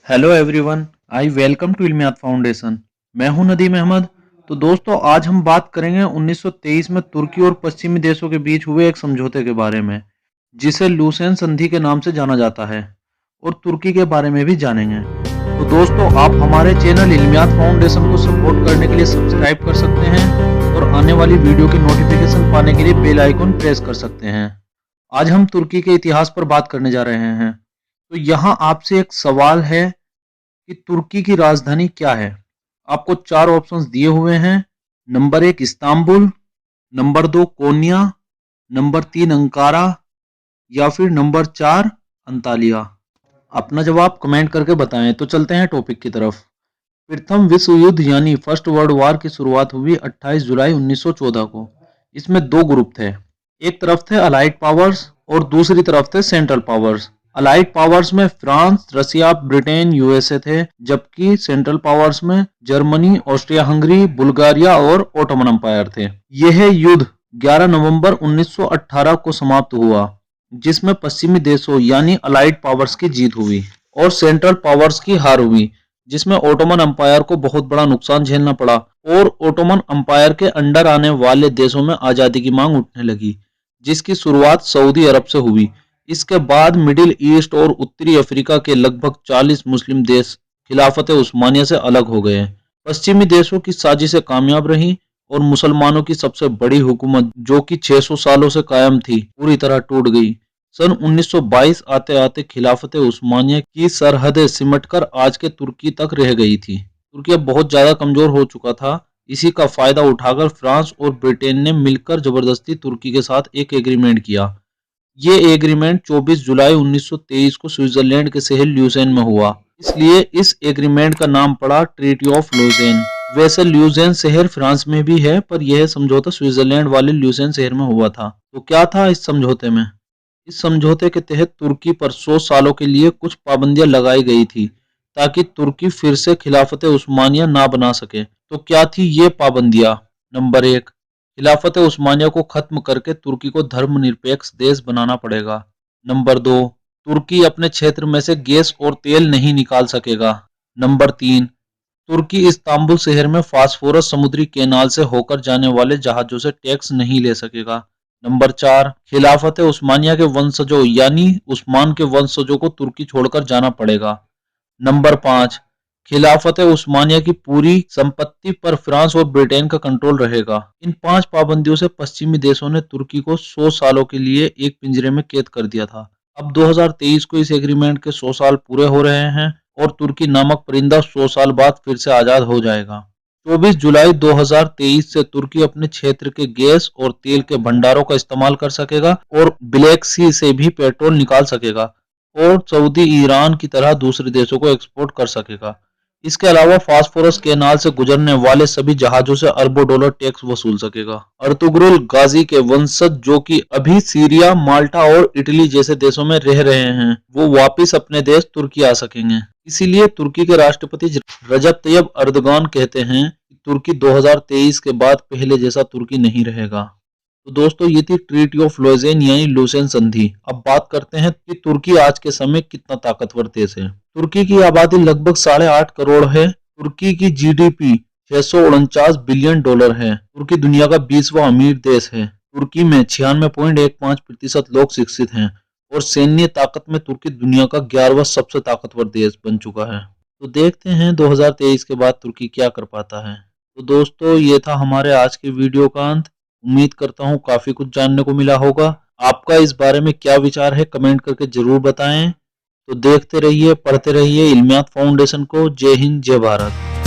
Hello everyone, I welcome to Ilmiyat foundation. मैं हूं नदीम अहमद। तो दोस्तों, आज हम बात करेंगे 1923 में तुर्की और पश्चिमी देशों के बीच हुए एक समझौते के बारे में, जिसे लूसेन संधि के नाम से जाना जाता है, और तुर्की के बारे में भी जानेंगे। तो दोस्तों, आप हमारे चैनल इल्मियात फाउंडेशन को सपोर्ट करने के लिए सब्सक्राइब कर सकते हैं और आने वाली वीडियो की नोटिफिकेशन पाने के लिए बेल आइकन प्रेस कर सकते हैं। आज हम तुर्की के इतिहास पर बात करने जा रहे हैं। तो यहाँ आपसे एक सवाल है कि तुर्की की राजधानी क्या है। आपको चार ऑप्शंस दिए हुए हैं। नंबर 1 इस्तांबुल, नंबर 2 कोन्या, नंबर 3 अंकारा, या फिर नंबर 4 अंतालिया। अपना जवाब कमेंट करके बताएं। तो चलते हैं टॉपिक की तरफ। प्रथम विश्व युद्ध यानी फर्स्ट वर्ल्ड वॉर की शुरुआत हुई 28 जुलाई 1914 को। इसमें दो ग्रुप थे। एक तरफ थे अलाइड पावर्स और दूसरी तरफ थे सेंट्रल पावर्स। अलाइड पावर्स में फ्रांस, रसिया, ब्रिटेन, यूएसए थे, जबकि सेंट्रल पावर्स में जर्मनी, ऑस्ट्रिया हंगरी, बुल्गारिया और ओटोमन अंपायर थे। यह युद्ध 11 नवंबर 1918 को समाप्त हुआ, जिसमें पश्चिमी देशों यानी अलाइड पावर्स की जीत हुई और सेंट्रल पावर्स की हार हुई, जिसमें ओटोमन अंपायर को बहुत बड़ा नुकसान झेलना पड़ा और ओटोमन अंपायर के अंडर आने वाले देशों में आजादी की मांग उठने लगी, जिसकी शुरुआत सऊदी अरब से हुई। इसके बाद मिडिल ईस्ट और उत्तरी अफ्रीका के लगभग 40 मुस्लिम देश खिलाफत उस्मानिया से अलग हो गए। पश्चिमी देशों की साजिशें कामयाब रहीं और मुसलमानों की सबसे बड़ी हुकूमत, जो कि 600 सालों से कायम थी, पूरी तरह टूट गई। सन 1922 आते आते खिलाफत उस्मानिया की सरहदें सिमटकर आज के तुर्की तक रह गई थी। तुर्की अब बहुत ज्यादा कमजोर हो चुका था। इसी का फायदा उठाकर फ्रांस और ब्रिटेन ने मिलकर जबरदस्ती तुर्की के साथ एक एग्रीमेंट किया। ये एग्रीमेंट 24 जुलाई 1923 को स्विट्जरलैंड के शहर ल्यूसेन में हुआ, इसलिए इस एग्रीमेंट का नाम पड़ा ट्रीटी ऑफ लूसेन। वैसे ल्यूसेन शहर फ्रांस में भी है, पर यह समझौता स्विट्जरलैंड वाले ल्यूसेन शहर में हुआ था। तो क्या था इस समझौते में? इस समझौते के तहत तुर्की पर 100 सालों के लिए कुछ पाबंदियां लगाई गई थी, ताकि तुर्की फिर से खिलाफत उस्मानिया ना बना सके। तो क्या थी ये पाबंदियां? नंबर 1, खिलाफत उस्मानिया को खत्म करके तुर्की को धर्मनिरपेक्ष देश बनाना पड़ेगा। नंबर 2, तुर्की अपने क्षेत्र में से गैस और तेल नहीं निकाल सकेगा। नंबर 3, तुर्की इस्तांबुल शहर में फास्फोरस समुद्री कैनाल से होकर जाने वाले जहाजों से टैक्स नहीं ले सकेगा। नंबर 4, खिलाफत उस्मानिया के वंशजों यानी उस्मान के वंशजों को तुर्की छोड़कर जाना पड़ेगा। नंबर 5, खिलाफत उस्मानिया की पूरी संपत्ति पर फ्रांस और ब्रिटेन का कंट्रोल रहेगा। इन 5 पाबंदियों से पश्चिमी देशों ने तुर्की को 100 सालों के लिए एक पिंजरे में कैद कर दिया था। अब 2023 को इस एग्रीमेंट के 100 साल पूरे हो रहे हैं और तुर्की नामक परिंदा 100 साल बाद फिर से आजाद हो जाएगा। 24 जुलाई 2023 से तुर्की अपने क्षेत्र के गैस और तेल के भंडारों का इस्तेमाल कर सकेगा और ब्लैक सी से भी पेट्रोल निकाल सकेगा और सऊदी, ईरान की तरह दूसरे देशों को एक्सपोर्ट कर सकेगा। इसके अलावा फास्फोरस कैनाल से गुजरने वाले सभी जहाजों से अरबों डॉलर टैक्स वसूल सकेगा। अर्तुगरुल गाजी के वंशज, जो कि अभी सीरिया, माल्टा और इटली जैसे देशों में रह रहे हैं, वो वापस अपने देश तुर्की आ सकेंगे। इसीलिए तुर्की के राष्ट्रपति रजब तैयब अर्दगान कहते हैं कि तुर्की 2023 के बाद पहले जैसा तुर्की नहीं रहेगा। तो दोस्तों, ये थी ट्रीटी ऑफ लॉजेन यानी लूसेन संधि। अब बात करते हैं कि तुर्की आज के समय कितना ताकतवर देश है। तुर्की की आबादी लगभग 8.5 करोड़ है। तुर्की की जीडीपी 649 बिलियन डॉलर है। तुर्की दुनिया का 20वां अमीर देश है। तुर्की में 96.15% लोग शिक्षित हैं और सैन्य ताकत में तुर्की दुनिया का 11वां सबसे ताकतवर देश बन चुका है। तो देखते हैं 2023 के बाद तुर्की क्या कर पाता है। तो दोस्तों, ये था हमारे आज के वीडियो का अंत। उम्मीद करता हूँ काफी कुछ जानने को मिला होगा। आपका इस बारे में क्या विचार है, कमेंट करके जरूर बताएं। तो देखते रहिए, पढ़ते रहिए इल्मियात फाउंडेशन को। जय हिंद, जय भारत।